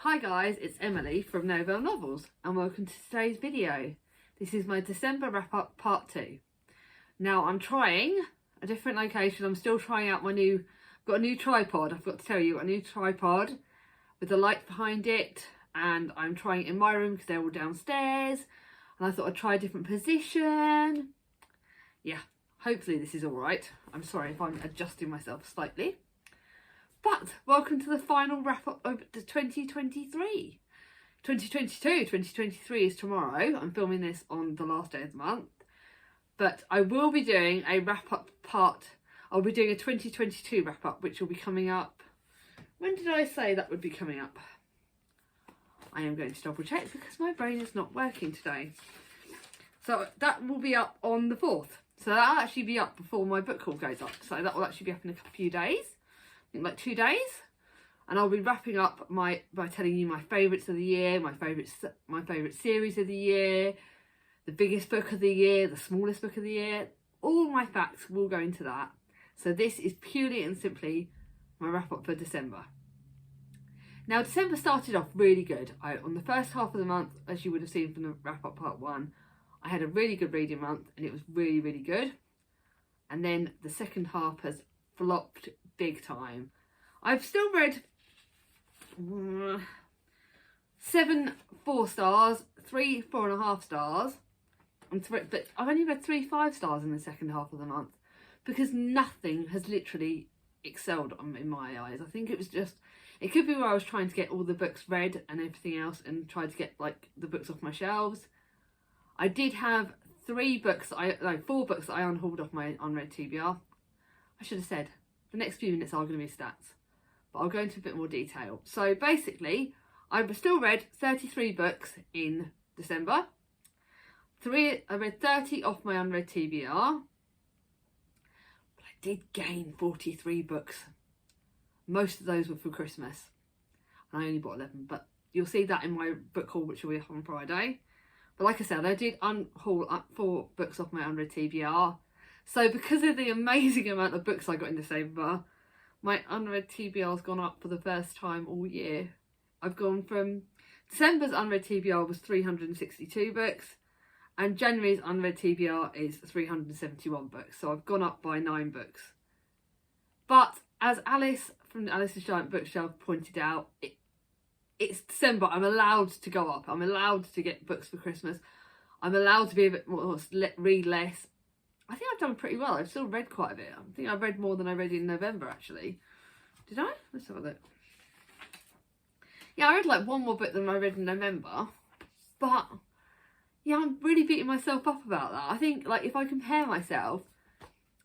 Hi guys, it's Emily from Novel Novels and welcome to today's video. This is my December wrap up part 2. Now I'm trying a different location. I'm still trying out I've got a new tripod. I've got to tell you, a new tripod with a light behind it, and I'm trying it in my room because they're all downstairs, and I thought I'd try a different position. Yeah, hopefully this is all right. I'm sorry if I'm adjusting myself slightly. But welcome to the final wrap up of the 2023. 2023 is tomorrow. I'm filming this on the last day of the month. But I will be doing a wrap up part. I'll be doing a 2022 wrap up, which will be coming up. When did I say that would be coming up? I am going to double check because my brain is not working today. So that will be up on the 4th. So that'll actually be up before my book haul goes up. So that will actually be up in a few days. Like 2 days, and I'll be wrapping up by telling you my favourites of the year, my favourite series of the year, the biggest book of the year, the smallest book of the year. All my facts will go into that. So this is purely and simply my wrap up for December. Now December started off really good. On the first half of the month, as you would have seen from the wrap up part 1, I had a really good reading month and it was really, really good. And then the second half has flopped big time. I've still read 7 4 stars, 3 4.5 stars, but I've only read 3 5 stars in the second half of the month because nothing has literally excelled in my eyes. I think it could be where I was trying to get all the books read and everything else and tried to get like the books off my shelves. I did have 4 books that I unhauled off my unread TBR. I should have said the next few minutes are going to be stats, but I'll go into a bit more detail. So basically, I've still read 33 books in December. I read 30 off my unread TBR, but I did gain 43 books. Most of those were for Christmas, and I only bought 11, but you'll see that in my book haul, which will be up on Friday. But like I said, I did unhaul up 4 books off my unread TBR. So because of the amazing amount of books I got in December, my unread TBR has gone up for the first time all year. I've gone from December's unread TBR was 362 books, and January's unread TBR is 371 books. So I've gone up by 9 books. But as Alice from Alice's Giant Bookshelf pointed out, it's December. I'm allowed to go up. I'm allowed to get books for Christmas. I'm allowed to be a bit more, read less. I think I've done pretty well. I've still read quite a bit. I think I've read more than I read in November, actually. Did I? Let's have a look. Yeah, I read like 1 more book than I read in November. But, yeah, I'm really beating myself up about that. I think, like, if I compare myself,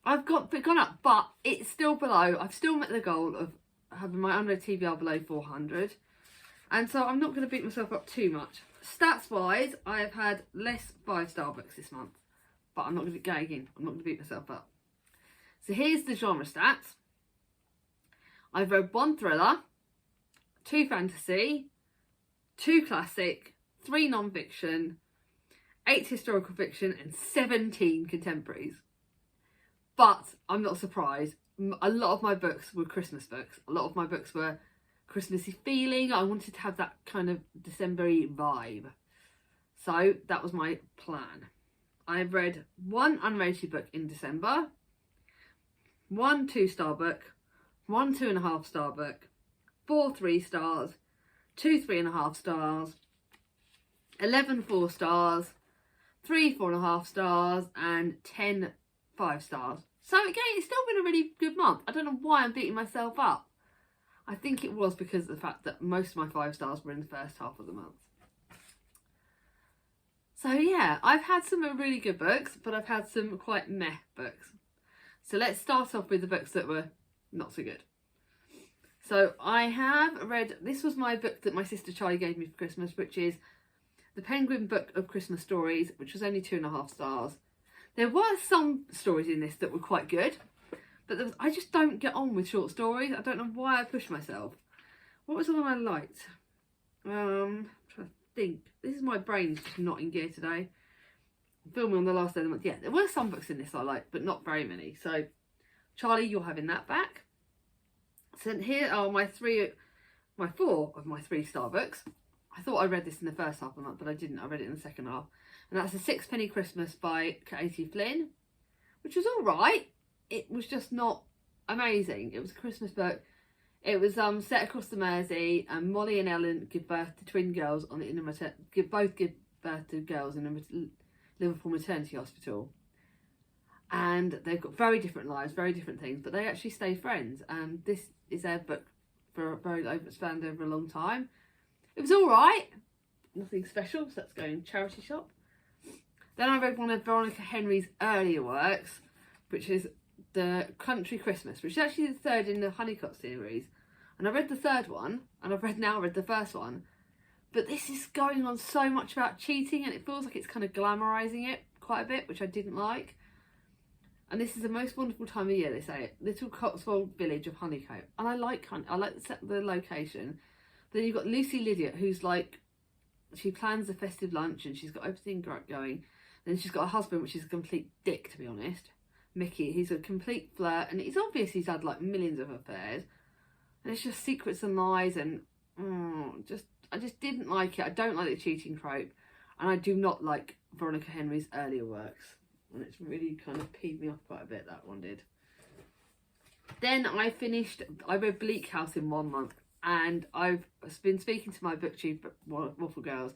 I've gone up, but it's still below. I've still met the goal of having my unread TBR below 400. And so I'm not going to beat myself up too much. Stats-wise, I have had less 5-star books this month. But I'm not going to go again. I'm not going to beat myself up. So here's the genre stats. I've read 1 thriller, 2 fantasy, 2 classic, 3 non-fiction, 8 historical fiction, and 17 contemporaries. But I'm not surprised. A lot of my books were Christmas books. A lot of my books were Christmassy feeling. I wanted to have that kind of December-y vibe. So that was my plan. I've read 1 unrated book in December, 1 2-star book, 1 2.5-star book, 4 3 stars, 2 3.5 stars, 11 4 stars, 3 4.5 stars, and 10 5 stars. So again, it's still been a really good month. I don't know why I'm beating myself up. I think it was because of the fact that most of my 5 stars were in the first half of the month. So yeah, I've had some really good books, but I've had some quite meh books. So let's start off with the books that were not so good. So I have read, this was my book that my sister Charlie gave me for Christmas, which is The Penguin Book of Christmas Stories, which was only 2.5 stars. There were some stories in this that were quite good, but I just don't get on with short stories. I don't know why I push myself. What was the one I liked? I'm trying to think. This is my brain's just not in gear today. I'm filming on the last day of the month. Yeah, there were some books in this I liked, but not very many. So, Charlie, you're having that back. So here are my 3 my 4 of my 3-star books. I thought I read this in the first half of the month, but I didn't. I read it in the second half. And that's A Sixpenny Christmas by Katie Flynn, which was all right. It was just not amazing. It was a Christmas book. It was set across the Mersey, and Molly and Ellen give birth to twin girls give birth to girls in a Liverpool maternity hospital. And they've got very different lives, very different things, but they actually stay friends. And this is their book for a very spanned over a long time. It was all right, nothing special, so that's going charity shop. Then I read one of Veronica Henry's earlier works, which is The Country Christmas, which is actually the 3rd in the Honeycott series. And I read the 3rd one, and I've read the 1st one. But this is going on so much about cheating, and it feels like it's kind of glamorising it quite a bit, which I didn't like. And this is the most wonderful time of year, they say, little Cotswold village of Honeycomb. And I like the location. Then you've got Lucy Lydiot, who's like, she plans the festive lunch and she's got everything going. Then she's got a husband, which is a complete dick, to be honest. Mickey, he's a complete flirt, and it's obvious he's had like millions of affairs. And it's just secrets and lies, and I just didn't like it. I don't like the cheating trope, and I do not like Veronica Henry's earlier works. And it's really kind of peed me off quite a bit, that one did. Then I read Bleak House in 1 month, and I've been speaking to my booktube Waffle Girls,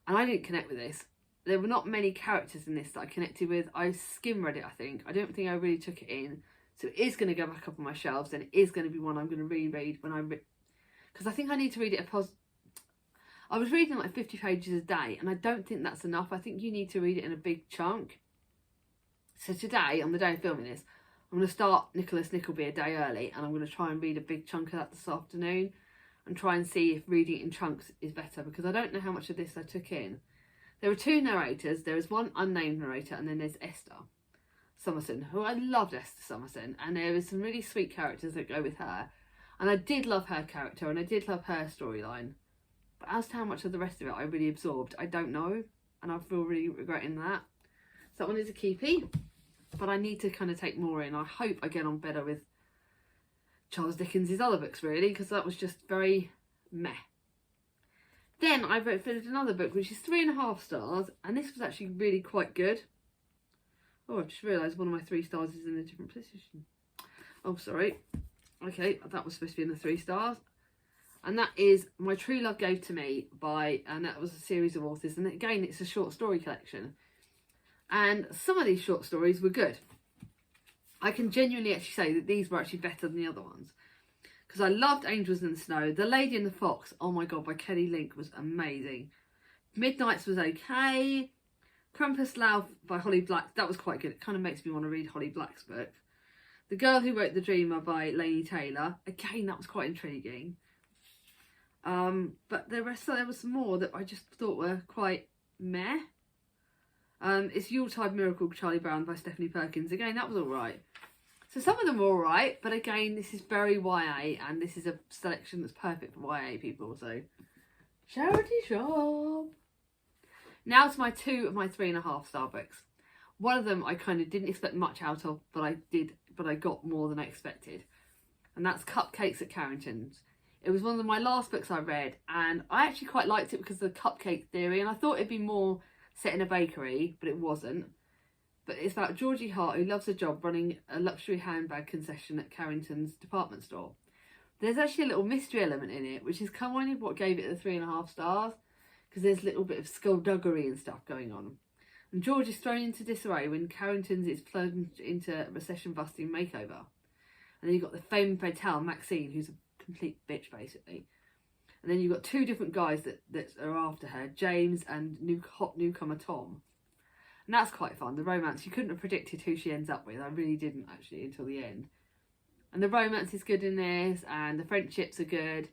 and I didn't connect with this. There were not many characters in this that I connected with. I skim read it, I think. I don't think I really took it in. So it is going to go back up on my shelves, and it is going to be one I'm going to reread when because I think I need to read it I was reading like 50 pages a day, and I don't think that's enough. I think you need to read it in a big chunk. So today, on the day of filming this, I'm going to start Nicholas Nickleby a day early, and I'm going to try and read a big chunk of that this afternoon and try and see if reading it in chunks is better, because I don't know how much of this I took in. There are 2 narrators. There is one unnamed narrator, and then there's Esther Summerson, who I loved Esther Summerson, and there is some really sweet characters that go with her. And I did love her character, and I did love her storyline. But as to how much of the rest of it I really absorbed, I don't know, and I feel really regretting that. So that one is a keepie. But I need to kind of take more in. I hope I get on better with Charles Dickens' other books, really, because that was just very meh. Then I finished another book, which is 3.5 stars, and this was actually really quite good. Oh, I've just realised one of my 3 stars is in a different position. Oh, sorry. Okay, that was supposed to be in the 3 stars. And that is My True Love Gave to Me and that was a series of authors. And again, it's a short story collection. And some of these short stories were good. I can genuinely actually say that these were actually better than the other ones. Because I loved Angels in the Snow. The Lady and the Fox, oh my God, by Kelly Link was amazing. Midnights was okay. Krampus Lauf by Holly Black, that was quite good. It kind of makes me want to read Holly Black's book. The Girl Who Wrote the Dreamer by Laini Taylor. Again, that was quite intriguing. But there was some more that I just thought were quite meh. It's Yuletide Miracle Charlie Brown by Stephanie Perkins. Again, that was alright. So some of them were alright, but again, this is very YA, and this is a selection that's perfect for YA people, so charity shop. Now to my 2 of my 3.5 star books. One of them I kind of didn't expect much out of, but I got more than I expected. And that's Cupcakes at Carringtons. It was one of my last books I read, and I actually quite liked it because of the cupcake theory, and I thought it'd be more set in a bakery, but it wasn't. But it's about Georgie Hart, who loves a job running a luxury handbag concession at Carrington's department store. There's actually a little mystery element in it, which is kind of what gave it the 3.5 stars, because there's a little bit of skullduggery and stuff going on. And George is thrown into disarray when Carrington's is plunged into a recession-busting makeover. And then you've got the femme fatale, Maxine, who's a complete bitch, basically. And then you've got 2 different guys that are after her, James and hot newcomer Tom. And that's quite fun. The romance, you couldn't have predicted who she ends up with. I really didn't, actually, until the end. And the romance is good in this, and the friendships are good.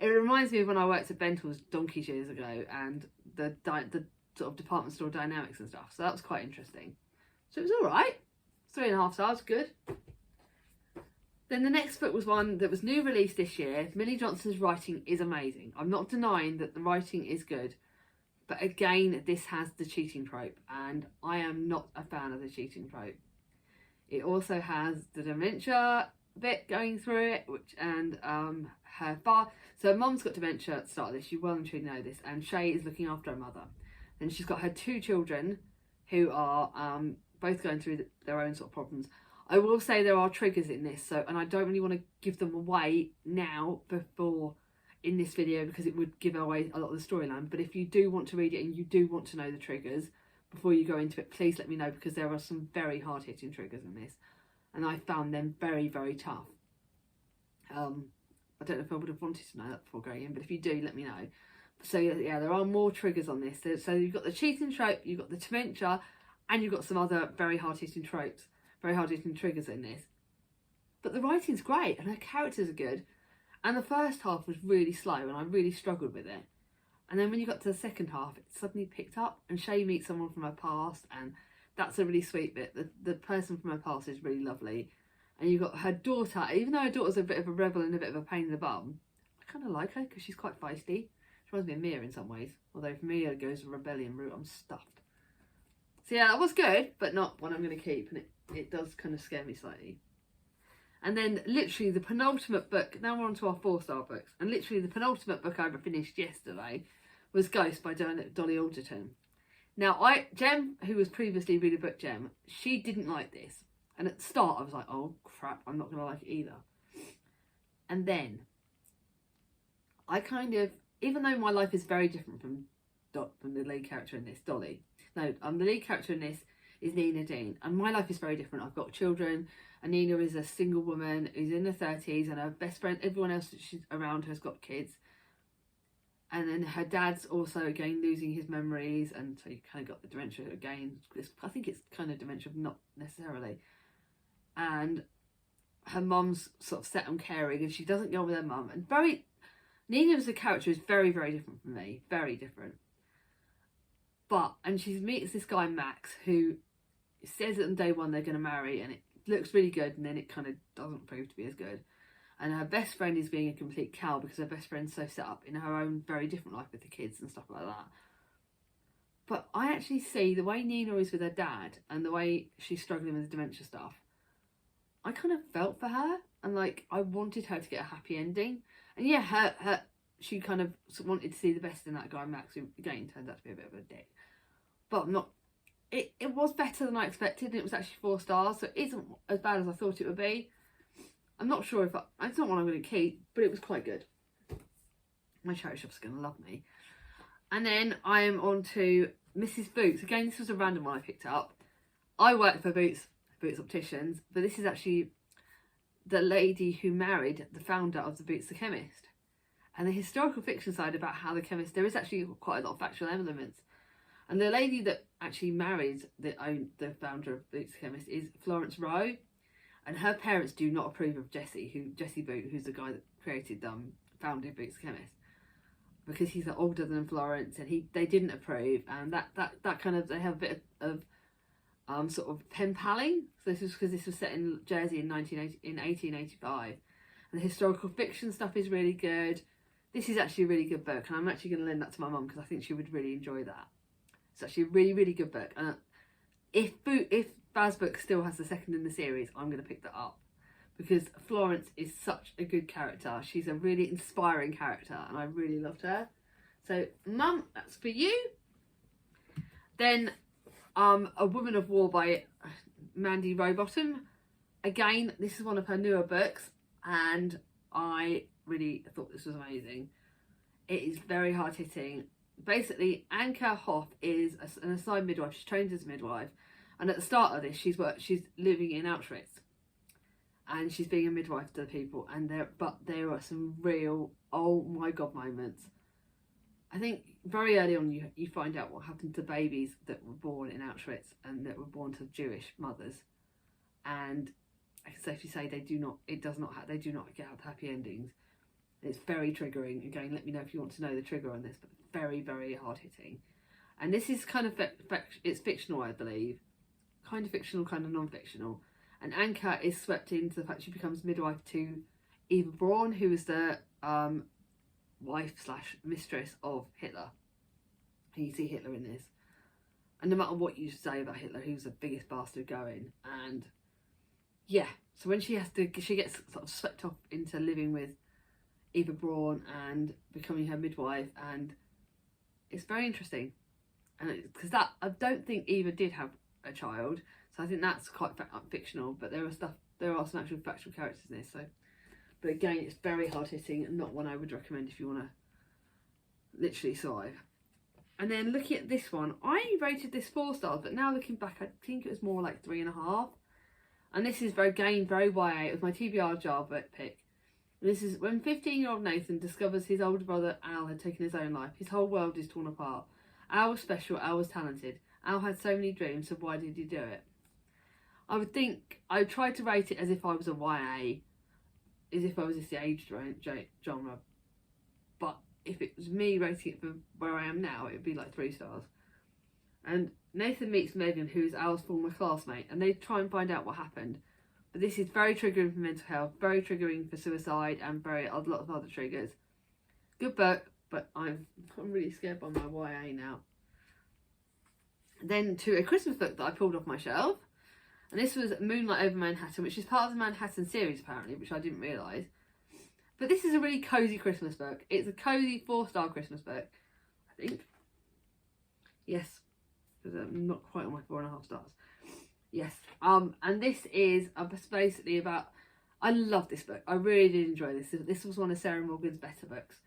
It reminds me of when I worked at Bentl's donkeys years ago, and the sort of department store dynamics and stuff. So that was quite interesting. So it was alright. 3.5 stars, good. Then the next book was one that was new release this year. Millie Johnson's writing is amazing. I'm not denying that the writing is good. But again, this has the cheating trope, and I am not a fan of the cheating trope. It also has the dementia, bit going through it, and her father. So her mum's got dementia at the start of this. You well and truly know this, and Shay is looking after her mother. And she's got her 2 children, who are both going through their own sort of problems. I will say there are triggers in this, and I don't really want to give them away now before in this video, because it would give away a lot of the storyline. But if you do want to read it and you do want to know the triggers before you go into it, please let me know, because there are some very hard-hitting triggers in this, and I found them very, very tough. I don't know if I would have wanted to know that before going in, but if you do, let me know. So yeah, there are more triggers on this. So you've got the cheating trope, you've got the dementia, and you've got some other very hard-hitting tropes, very hard-hitting triggers in this. But the writing's great, and her characters are good. And the first half was really slow, and I really struggled with it. And then when you got to the second half, it suddenly picked up, and Shay meets someone from her past, and that's a really sweet bit. The person from her past is really lovely. And you've got her daughter, even though her daughter's a bit of a rebel and a bit of a pain in the bum, I kind of like her because she's quite feisty. She reminds me of Mia in some ways, although if Mia goes the rebellion route, I'm stuffed. So yeah, that was good, but not one I'm going to keep, and it does kind of scare me slightly. And then literally the penultimate book, now we're on to our 4-star books, and literally the penultimate book I finished yesterday was Ghost by Dolly Alderton. Now, Jem, who was previously reading book Jem, she didn't like this. And at the start I was like, oh crap, I'm not going to like it either. And then I kind of, even though my life is very different from the lead character in this, Dolly. No, the lead character in this is Nina Dean, and my life is very different. I've got children, and Nina is a single woman who's in her 30s, and her best friend, everyone else that she's around her has got kids. And then her dad's also again losing his memories, and so you kind of got the dementia again. I think it's kind of dementia, not necessarily. And her mum's sort of set on caring, and she doesn't get on with her mum. And Nina as a character is very, very different from me, very different. And she meets this guy Max, who says that on day one they're going to marry, and it looks really good, and then it kind of doesn't prove to be as good. And her best friend is being a complete cow, because her best friend's so set up in her own very different life with the kids and stuff like that. But I actually see the way Nina is with her dad, and the way she's struggling with the dementia stuff, I kind of felt for her, and like I wanted her to get a happy ending. And yeah, she kind of wanted to see the best in that guy Max, who again turned out to be a bit of a dick. But it was better than I expected, and it was actually 4 stars, so it isn't as bad as I thought it would be. I'm not sure if it's not one I'm going to keep, but it was quite good. My charity shop's going to love me. And then I am on to Mrs. Boots. Again, this was a random one I picked up. I work for Boots Opticians, but this is actually the lady who married the founder of the Boots the Chemist. And the historical fiction side about how the chemist, there is actually quite a lot of factual elements. And the lady that actually married the founder of Boots the Chemist is Florence Rowe. And her parents do not approve of Jesse Boot, who's the guy that founded Boots the Chemist, because he's older than Florence, and they didn't approve, and that kind of, they have a bit of sort of pen palling. So this was because this was set in Jersey in 1885, and the historical fiction stuff is really good. This is actually a really good book, and I'm actually going to lend that to my mum because I think she would really enjoy that. It's actually a really, really good book, and if Baz book still has the second in the series, I'm going to pick that up, because Florence is such a good character. She's a really inspiring character, and I really loved her. So, Mum, that's for you. Then, A Woman of War by Mandy Rowbottom. Again, this is one of her newer books, and I really thought this was amazing. It is very hard hitting. Basically, Anka Hoff is an assigned midwife. She's trained as a midwife. And at the start of this, she's living in Auschwitz, and she's being a midwife to the people. And there are some real oh my god moments. I think very early on you find out what happened to babies that were born in Auschwitz and that were born to Jewish mothers, and I can safely say they do not get happy endings. It's very triggering. Again, let me know if you want to know the trigger on this, but very, very hard hitting. And this is kind of it's fictional, I believe. Kind of fictional, kind of non-fictional. And Anka is swept into the fact she becomes midwife to Eva Braun, who is the wife/mistress of Hitler. And you see Hitler in this. And no matter what you say about Hitler, he was the biggest bastard going. And yeah, So when she gets sort of swept off into living with Eva Braun and becoming her midwife, and it's very interesting. And because that, I don't think Eva did have a child, so I think that's quite fictional. But there are some actual factual characters in this. So, but again, it's very hard hitting and not one I would recommend if you want to literally survive. And then looking at this one, I rated this 4 stars, but now looking back, I think it was more like 3.5. And this is very YA. It was my TBR jar pick. This is when 15-year-old Nathan discovers his older brother Al had taken his own life. His whole world is torn apart. Al was special, Al was talented. Al had so many dreams, so why did he do it? I tried to rate it as if I was a YA, as if I was this age genre. But if it was me rating it for where I am now, it would be like 3 stars. And Nathan meets Megan, who's Al's former classmate, and they try and find out what happened. But this is very triggering for mental health, very triggering for suicide, and a lot of other triggers. Good book, but I'm really scared by my YA now. Then to a Christmas book that I pulled off my shelf. And this was Moonlight over Manhattan, which is part of the Manhattan series apparently, which I didn't realise. But this is a really cosy Christmas book. It's a cosy 4-star Christmas book, I think. Yes, because I'm not quite on my 4.5 stars. Yes, and this is basically about. I love this book. I really did enjoy this. This was one of Sarah Morgan's better books.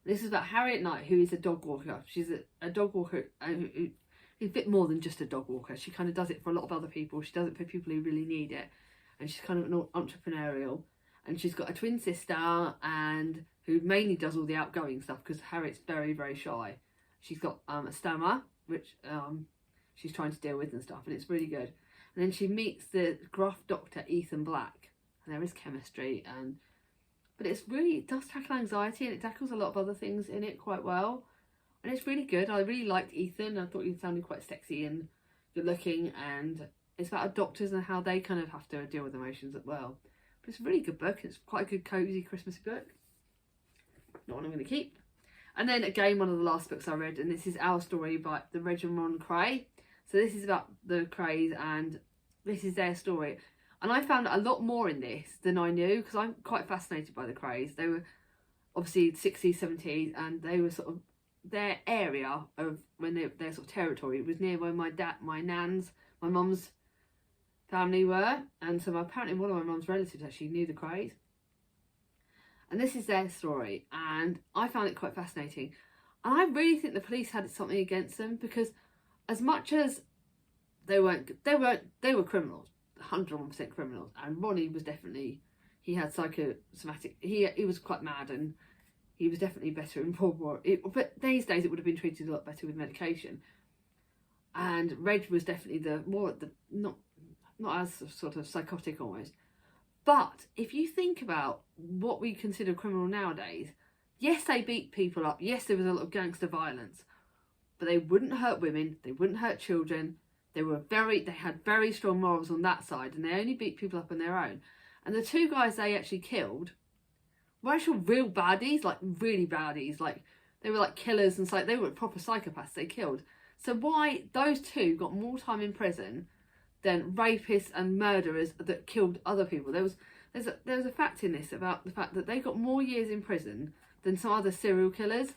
This is about Harriet Knight, who is a dog walker. She's a dog walker who's a bit more than just a dog walker. She kind of does it for a lot of other people. She does it for people who really need it, and she's kind of an entrepreneurial. And she's got a twin sister, and who mainly does all the outgoing stuff because Harriet's very, very shy. She's got a stammer, which she's trying to deal with and stuff, and it's really good. And then she meets the gruff doctor Ethan Black, and there is chemistry, but it does tackle anxiety, and it tackles a lot of other things in it quite well, and it's really good. I really liked Ethan. I thought he sounded quite sexy and good looking, and it's about doctors and how they kind of have to deal with emotions as well. But it's a really good book. It's quite a good cozy Christmas book. Not one I'm going to keep. And then again, one of the last books I read, and this is Our Story by the Reginald Craze. So this is about the Craze, and this is their story. And I found a lot more in this than I knew, because I'm quite fascinated by the Craze. They were obviously 60s, 70s, and they were sort of their area of their sort of territory was near where my mum's family were, and so apparently one of my mum's relatives actually knew the Craze. And this is their story, and I found it quite fascinating. And I really think the police had something against them, because as much as they were criminals, 101% criminals, and Ronnie was definitely, he had psychosomatic, he was quite mad, and he was definitely better in more. But these days it would have been treated a lot better with medication. And Reg was definitely not as sort of psychotic almost. But if you think about what we consider criminal nowadays, yes, they beat people up. Yes, there was a lot of gangster violence, but they wouldn't hurt women. They wouldn't hurt children. They had very strong morals on that side, and they only beat people up on their own. And the 2 guys they actually killed were actual real baddies, like really baddies. Like they were like killers, and they were proper psychopaths they killed. So why those 2 got more time in prison than rapists and murderers that killed other people? There's a fact in this about the fact that they got more years in prison than some other serial killers,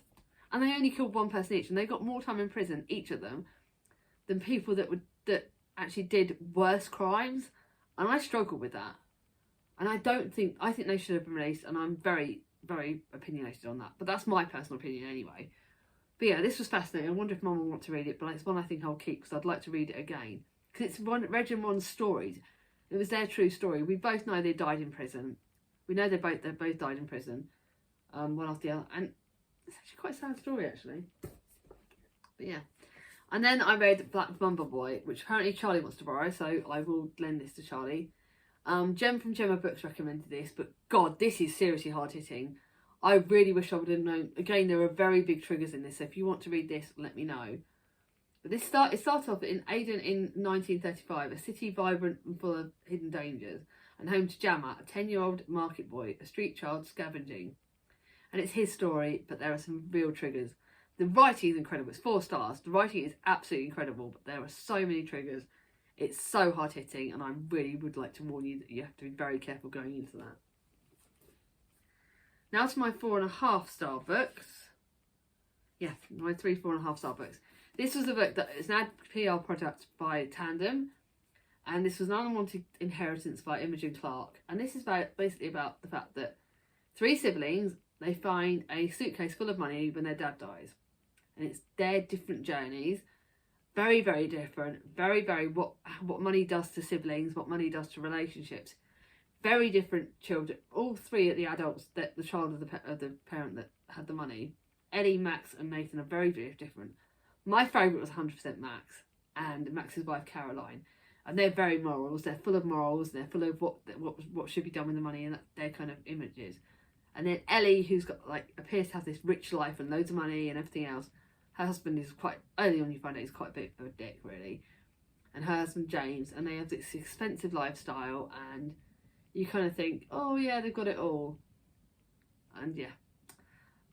and they only killed 1 person each, and they got more time in prison, each of them, than people that actually did worse crimes. And I struggle with that, and I think they should have been released, and I'm very, very opinionated on that, but that's my personal opinion anyway. But yeah, this was fascinating. I wonder if Mum will want to read it, but it's one I think I'll keep because I'd like to read it again. Because it's Reg and Ron's stories. It was their true story. We both know they died in prison. We know they both died in prison, one after the other. And it's actually quite a sad story, actually. But yeah. And then I read Black Bumble Boy, which apparently Charlie wants to borrow, so I will lend this to Charlie. Jem from Gemma Books recommended this, but God, this is seriously hard-hitting. I really wish I would have known. Again, there are very big triggers in this, so if you want to read this, let me know. But it starts off in Aden in 1935, a city vibrant and full of hidden dangers, and home to Jammer, a 10-year-old market boy, a street child scavenging. And it's his story, but there are some real triggers. The writing is incredible. It's 4 stars. The writing is absolutely incredible, but there are so many triggers It's so hard hitting, and I really would like to warn you that you have to be very careful going into that. Now to my 4.5-star books. Yeah, my 4.5 star books. This was a book that is an ad PR product by Tandem, and this was an Unwanted Inheritance by Imogen Clark. And this is basically about the fact that 3 siblings, they find a suitcase full of money when their dad dies. And it's their different journeys. Very, very different. Very, very what money does to siblings, what money does to relationships. Very different children. All 3 of the adults, the child of the parent that had the money. Ellie, Max and Nathan are very, very different. My favourite was 100% Max and Max's wife Caroline. And they're very morals. They're full of morals. They're full of what should be done with the money, and their kind of images. And then Ellie, who's got appears to have this rich life and loads of money and everything else. Her husband is quite, early on you find out he's quite a bit of a dick, really. And her husband James, and they have this expensive lifestyle, and you kind of think, oh yeah, they've got it all. And yeah,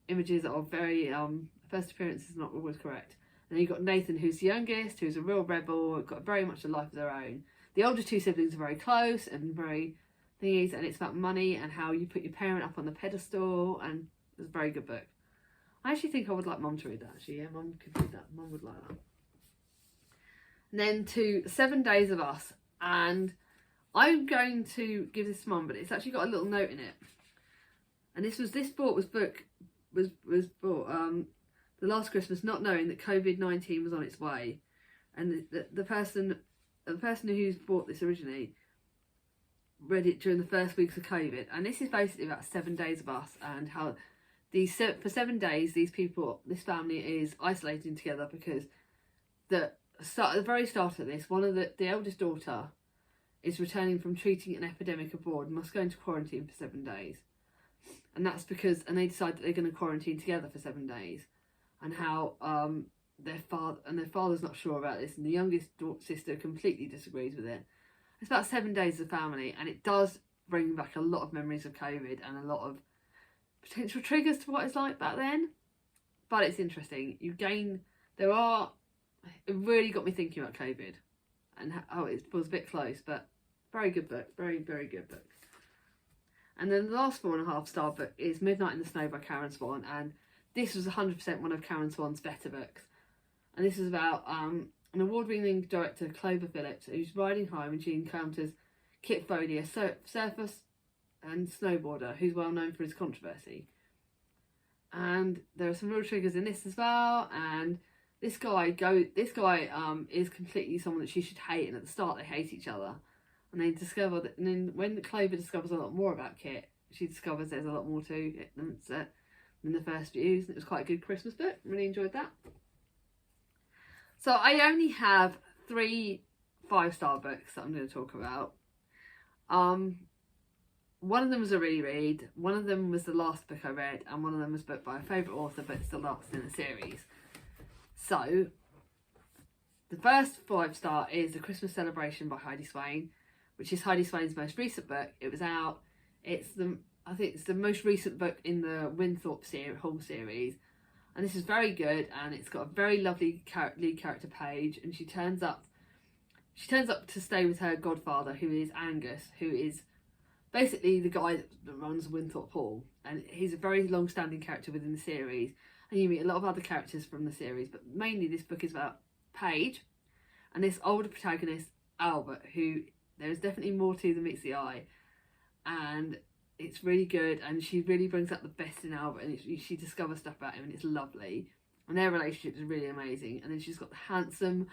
images are very, first appearance is not always correct. And then you've got Nathan, who's the youngest, who's a real rebel, got very much a life of their own. The older 2 siblings are very close and very thingies, and it's about money and how you put your parent up on the pedestal, and it's a very good book. I actually think I would like Mum to read that, actually. Yeah, Mum could read that. Mum would like that. And then to 7 Days of Us, and I'm going to give this to Mum, but it's actually got a little note in it. And this was bought the last Christmas, not knowing that COVID-19 was on its way, and the person who's bought this originally read it during the first weeks of COVID. And this is basically about 7 Days of Us, and how for 7 days this family is isolating together because at the very start of this, one of the eldest daughter is returning from treating an epidemic abroad and must go into quarantine for 7 days. And that's because, and they decide that they're going to quarantine together for 7 days, and how their father's not sure about this, and the youngest sister completely disagrees with it. It's about 7 days of family, and it does bring back a lot of memories of COVID and a lot of potential triggers to what it's like back then. But it's interesting. It really got me thinking about COVID and how it was a bit close, but very good book, very, very good book. And then the last 4.5 star book is Midnight in the Snow by Karen Swan, and this was 100% one of Karen Swan's better books. And this is about an award-winning director, Clover Phillips, who's riding home and she encounters Kit Foley, a surfer and snowboarder who's well known for his controversy. And there are some real triggers in this as well. And this guy is completely someone that she should hate, and at the start they hate each other. And they discover that, and then when Clover discovers a lot more about Kit, she discovers there's a lot more to it than the first views. And it was quite a good Christmas book. Really enjoyed that. So I only have 3 5-star books that I'm going to talk about. One of them was a reread, one of them was the last book I read, and one of them was booked by a favourite author, but it's the last in the series. So the first 5-star is The Christmas Celebration by Heidi Swain, which is Heidi Swain's most recent book. It was out. I think it's the most recent book in the Winthorpe whole series, and this is very good. And it's got a very lovely lead character page, and she turns up to stay with her godfather, who is Angus, who is basically the guy that runs Winthorpe Hall, and he's a very long-standing character within the series. And you meet a lot of other characters from the series, but mainly this book is about Paige and this older protagonist, Albert, who there is definitely more to than meets the eye, and it's really good. And she really brings out the best in Albert, and she discovers stuff about him, and it's lovely. And their relationship is really amazing. And then she's got the handsome,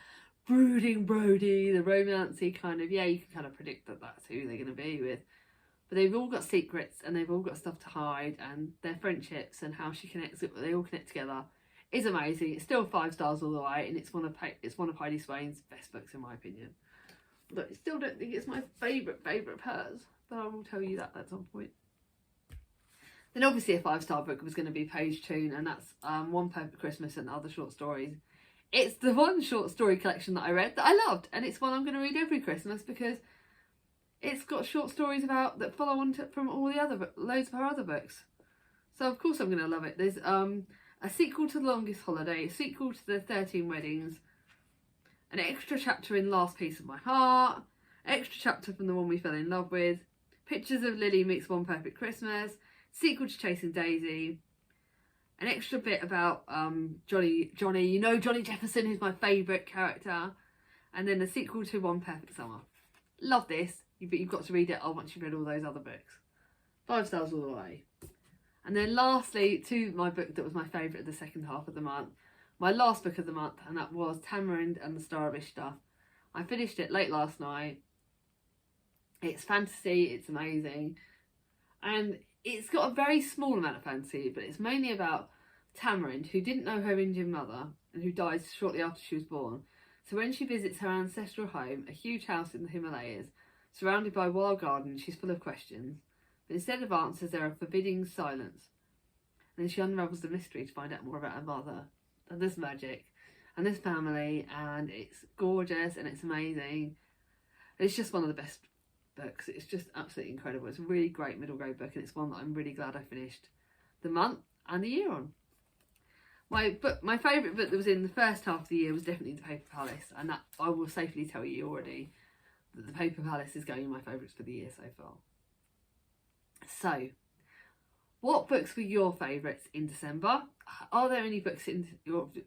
brooding Brody, the romancy kind of, you can kind of predict that that's who they're going to be with. But they've all got secrets, and they've all got stuff to hide, and their friendships and how they all connect together is amazing. It's still 5 stars all the way, and it's one of Heidi Swain's best books in my opinion. But I still don't think it's my favourite of hers, but I will tell you that at some point. Then obviously a 5-star book was going to be Paige Toon, and that's One Perfect Christmas and Other Short Stories. It's the one short story collection that I read that I loved, and it's one I'm going to read every Christmas because it's got short stories that follow on from all the loads of her other books. So of course I'm going to love it. There's a sequel to The Longest Holiday, a sequel to The 13 Weddings, an extra chapter in Last Piece of My Heart, extra chapter from The One We Fell in Love With, pictures of Lily Meets One Perfect Christmas, sequel to Chasing Daisy, an extra bit about Johnny, you know, Johnny Jefferson, who's my favourite character, and then a sequel to One Perfect Summer. Love this, but you've got to read it once you've read all those other books. 5 stars all the way. And then lastly, to my book that was my favourite of the second half of the month, my last book of the month, and that was Tamarind and the Star of Ishtar. I finished it late last night. It's fantasy, it's amazing, and it's got a very small amount of fantasy, but it's mainly about Tamarind, who didn't know her Indian mother and who died shortly after she was born. So when she visits her ancestral home, a huge house in the Himalayas, surrounded by wild gardens, she's full of questions. But instead of answers, there are forbidding silence. And then she unravels the mystery to find out more about her mother. And there's magic. And there's family. And it's gorgeous and it's amazing. It's just one of the best books. It's just absolutely incredible. It's a really great middle grade book. And it's one that I'm really glad I finished the month and the year on. My favourite book that was in the first half of the year was definitely The Paper Palace. And that I will safely tell you already that The Paper Palace is going in my favourites for the year so far. So, what books were your favourites in December? Are there any books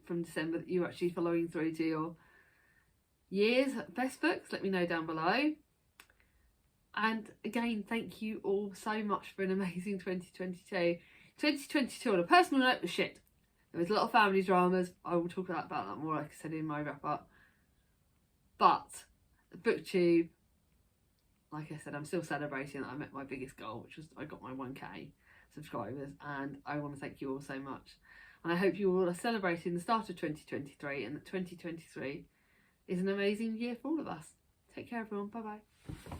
from December that you're actually following through to your year's best books? Let me know down below. And again, thank you all so much for an amazing 2022. 2022 on a personal note was shit. There was a lot of family dramas. I will talk about that more, like I said, in my wrap up. But the BookTube, like I said, I'm still celebrating that I met my biggest goal, which was I got my 1k subscribers, and I want to thank you all so much. And I hope you all are celebrating the start of 2023 and that 2023 is an amazing year for all of us. Take care, everyone. Bye bye.